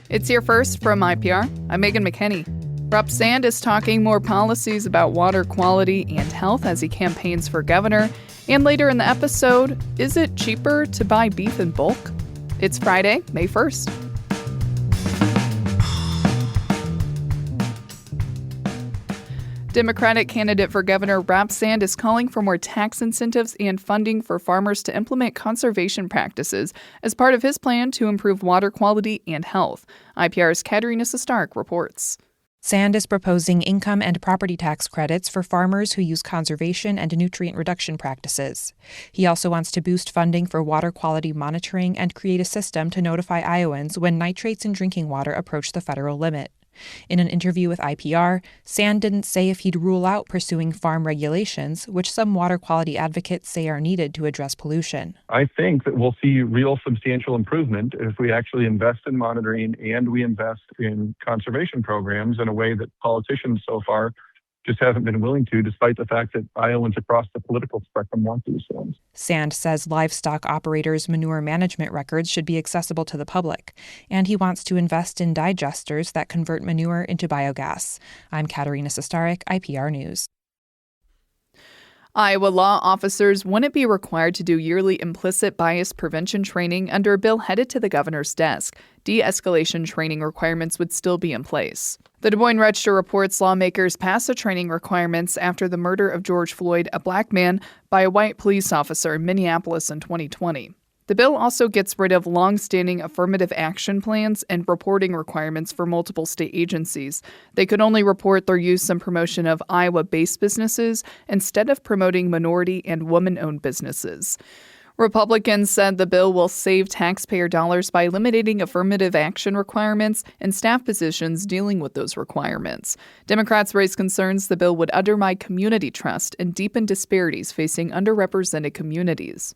It's here first from IPR. I'm Megan McKinney. Rep. Sand is talking more policies about water quality and health as he campaigns for governor. And later in the episode, is it cheaper to buy beef in bulk? It's Friday, May 1st. Democratic candidate for governor Rep. Sand is calling for more tax incentives and funding for farmers to implement conservation practices as part of his plan to improve water quality and health. IPR's Katerina Sestarek reports. Sand is proposing income and property tax credits for farmers who use conservation and nutrient reduction practices. He also wants to boost funding for water quality monitoring and create a system to notify Iowans when nitrates in drinking water approach the federal limit. In an interview with IPR, Sand didn't say if he'd rule out pursuing farm regulations, which some water quality advocates say are needed to address pollution. I think that we'll see real substantial improvement if we actually invest in monitoring and we invest in conservation programs in a way that politicians so far just haven't been willing to, despite the fact that Iowans across the political spectrum want these things. Sand says livestock operators' manure management records should be accessible to the public, and he wants to invest in digesters that convert manure into biogas. I'm Katerina Sestarek, IPR News. Iowa law officers wouldn't be required to do yearly implicit bias prevention training under a bill headed to the governor's desk. De-escalation training requirements would still be in place. The Des Moines Register reports lawmakers passed the training requirements after the murder of George Floyd, a black man, by a white police officer in Minneapolis in 2020. The bill also gets rid of long-standing affirmative action plans and reporting requirements for multiple state agencies. They could only report their use and promotion of Iowa-based businesses instead of promoting minority and woman-owned businesses. Republicans said the bill will save taxpayer dollars by eliminating affirmative action requirements and staff positions dealing with those requirements. Democrats raised concerns the bill would undermine community trust and deepen disparities facing underrepresented communities.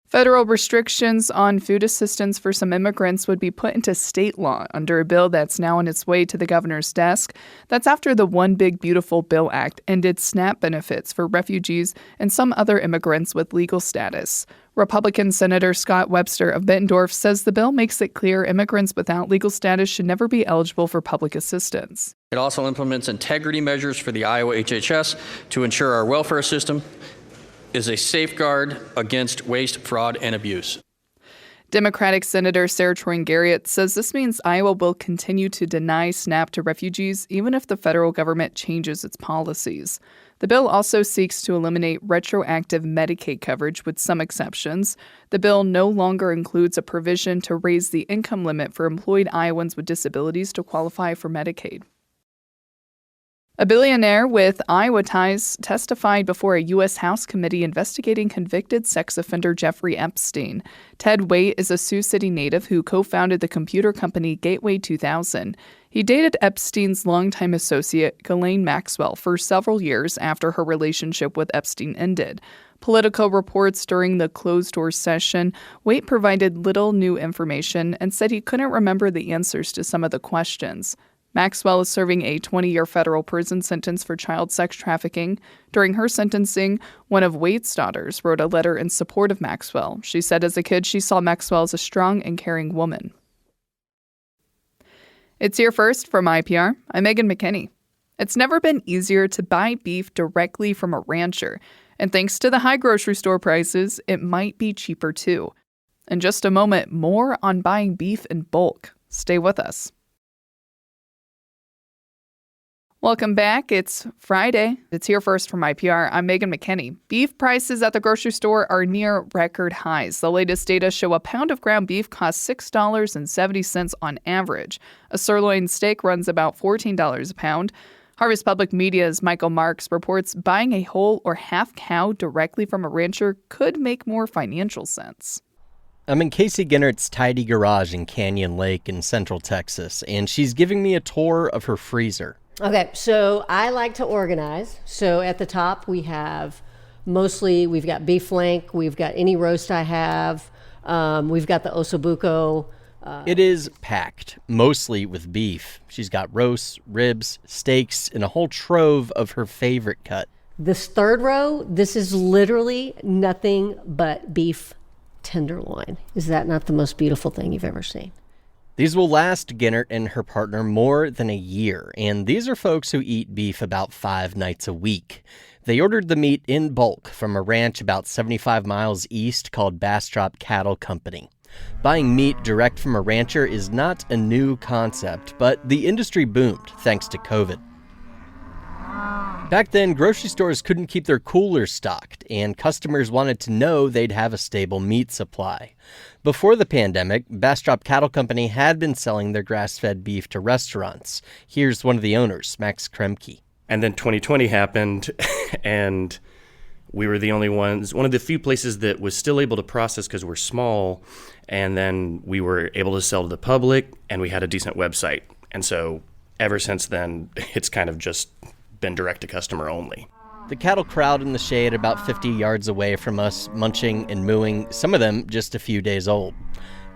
Federal restrictions on food assistance for some immigrants would be put into state law under a bill that's now on its way to the governor's desk. That's after the One Big Beautiful Bill Act ended SNAP benefits for refugees and some other immigrants with legal status. Republican Senator Scott Webster of Bettendorf says the bill makes it clear immigrants without legal status should never be eligible for public assistance. It also implements integrity measures for the Iowa HHS to ensure our welfare system is a safeguard against waste, fraud, and abuse. Democratic Senator Sarah Troyen Garrett says this means Iowa will continue to deny SNAP to refugees even if the federal government changes its policies. The bill also seeks to eliminate retroactive Medicaid coverage with some exceptions. The bill no longer includes a provision to raise the income limit for employed Iowans with disabilities to qualify for Medicaid. A billionaire with Iowa ties testified before a U.S. House committee investigating convicted sex offender Jeffrey Epstein. Ted Waite is a Sioux City native who co-founded the computer company Gateway 2000. He dated Epstein's longtime associate, Ghislaine Maxwell, for several years after her relationship with Epstein ended. Politico reports during the closed-door session, Waite provided little new information and said he couldn't remember the answers to some of the questions. Maxwell is serving a 20-year federal prison sentence for child sex trafficking. During her sentencing, one of Waite's daughters wrote a letter in support of Maxwell. She said as a kid she saw Maxwell as a strong and caring woman. It's here first from IPR. I'm Megan McKinney. It's never been easier to buy beef directly from a rancher. And thanks to the high grocery store prices, it might be cheaper too. In just a moment, more on buying beef in bulk. Stay with us. Welcome back. It's Friday. It's here first from IPR. I'm Megan McKinney. Beef prices at the grocery store are near record highs. The latest data show a pound of ground beef costs $6.70 on average. A sirloin steak runs about $14 a pound. Harvest Public Media's Michael Marks reports buying a whole or half cow directly from a rancher could make more financial sense. I'm in Casey Ginnert's tidy garage in Canyon Lake in Central Texas, and she's giving me a tour of her freezer. Okay, so I like to organize. So at the top we've got beef flank, we've got any roast I have, we've got the ossobuco. It is packed, mostly with beef. She's got roasts, ribs, steaks, and a whole trove of her favorite cut. This third row, this is literally nothing but beef tenderloin. Is that not the most beautiful thing you've ever seen? These will last Ginnert and her partner more than a year, and these are folks who eat beef about 5 nights a week. They ordered the meat in bulk from a ranch about 75 miles east called Bastrop Cattle Company. Buying meat direct from a rancher is not a new concept, but the industry boomed thanks to COVID. Back then, grocery stores couldn't keep their coolers stocked, and customers wanted to know they'd have a stable meat supply. Before the pandemic, Bastrop Cattle Company had been selling their grass-fed beef to restaurants. Here's one of the owners, Max Kremke. And then 2020 happened, and we were the only ones, one of the few places that was still able to process because we're small, and then we were able to sell to the public, and we had a decent website. And so ever since then, it's kind of just been direct to customer only. The cattle crowd in the shade about 50 yards away from us, munching and mooing, some of them just a few days old.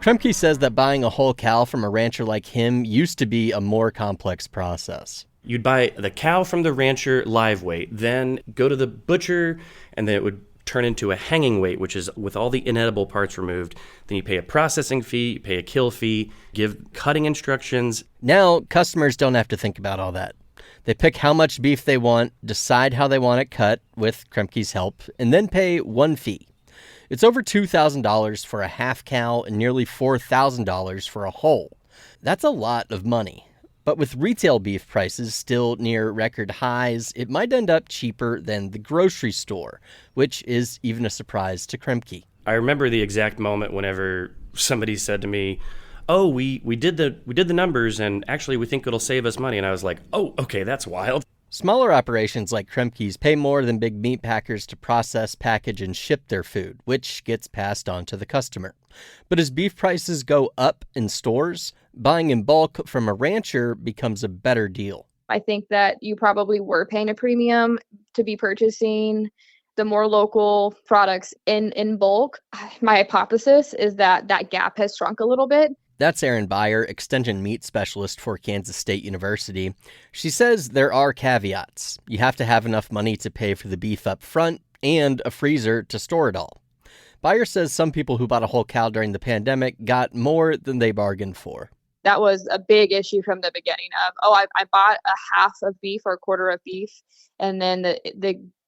Kremke says that buying a whole cow from a rancher like him used to be a more complex process. You'd buy the cow from the rancher live weight, then go to the butcher, and then it would turn into a hanging weight, which is with all the inedible parts removed. Then you pay a processing fee, you pay a kill fee, give cutting instructions. Now, customers don't have to think about all that. They pick how much beef they want, decide how they want it cut, with Kremke's help, and then pay one fee. It's over $2,000 for a half cow and nearly $4,000 for a whole. That's a lot of money. But with retail beef prices still near record highs, it might end up cheaper than the grocery store, which is even a surprise to Kremke. I remember the exact moment whenever somebody said to me, "Oh, we did the numbers, and actually we think it'll save us money." And I was like, "Oh, okay, that's wild." Smaller operations like Kremke's pay more than big meat packers to process, package, and ship their food, which gets passed on to the customer. But as beef prices go up in stores, buying in bulk from a rancher becomes a better deal. I think that you probably were paying a premium to be purchasing the more local products in bulk. My hypothesis is that that gap has shrunk a little bit. That's Erin Beyer, extension meat specialist for Kansas State University. She says there are caveats. You have to have enough money to pay for the beef up front and a freezer to store it all. Beyer says some people who bought a whole cow during the pandemic got more than they bargained for. That was a big issue from the beginning of, I bought a half of beef or a quarter of beef, and then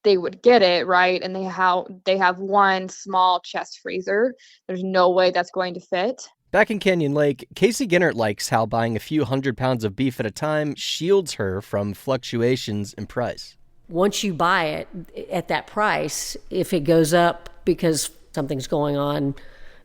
they would get it, right? And they have one small chest freezer. There's no way that's going to fit. Back in Canyon Lake, Casey Ginnert likes how buying a few 100 pounds of beef at a time shields her from fluctuations in price. Once you buy it at that price, if it goes up because something's going on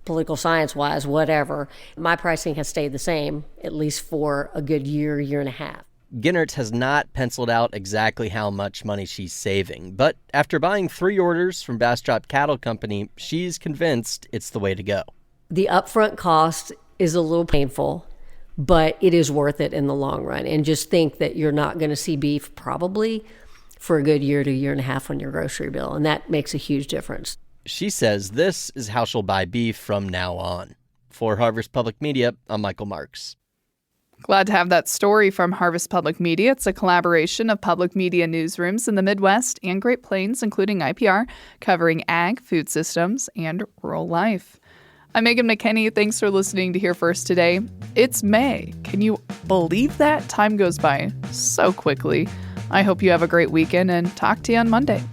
political science-wise, whatever, my pricing has stayed the same, at least for a good year and a half. Ginnert has not penciled out exactly how much money she's saving, but after buying 3 orders from Bastrop Cattle Company, she's convinced it's the way to go. The upfront cost is a little painful, but it is worth it in the long run. And just think that you're not going to see beef probably for a good year to year and a half on your grocery bill, and that makes a huge difference. She says this is how she'll buy beef from now on. For Harvest Public Media, I'm Michael Marks. Glad to have that story from Harvest Public Media. It's a collaboration of public media newsrooms in the Midwest and Great Plains, including IPR, covering ag, food systems, and rural life. I'm Megan McKinney. Thanks for listening to Here First today. It's May. Can you believe that? Time goes by so quickly. I hope you have a great weekend and talk to you on Monday.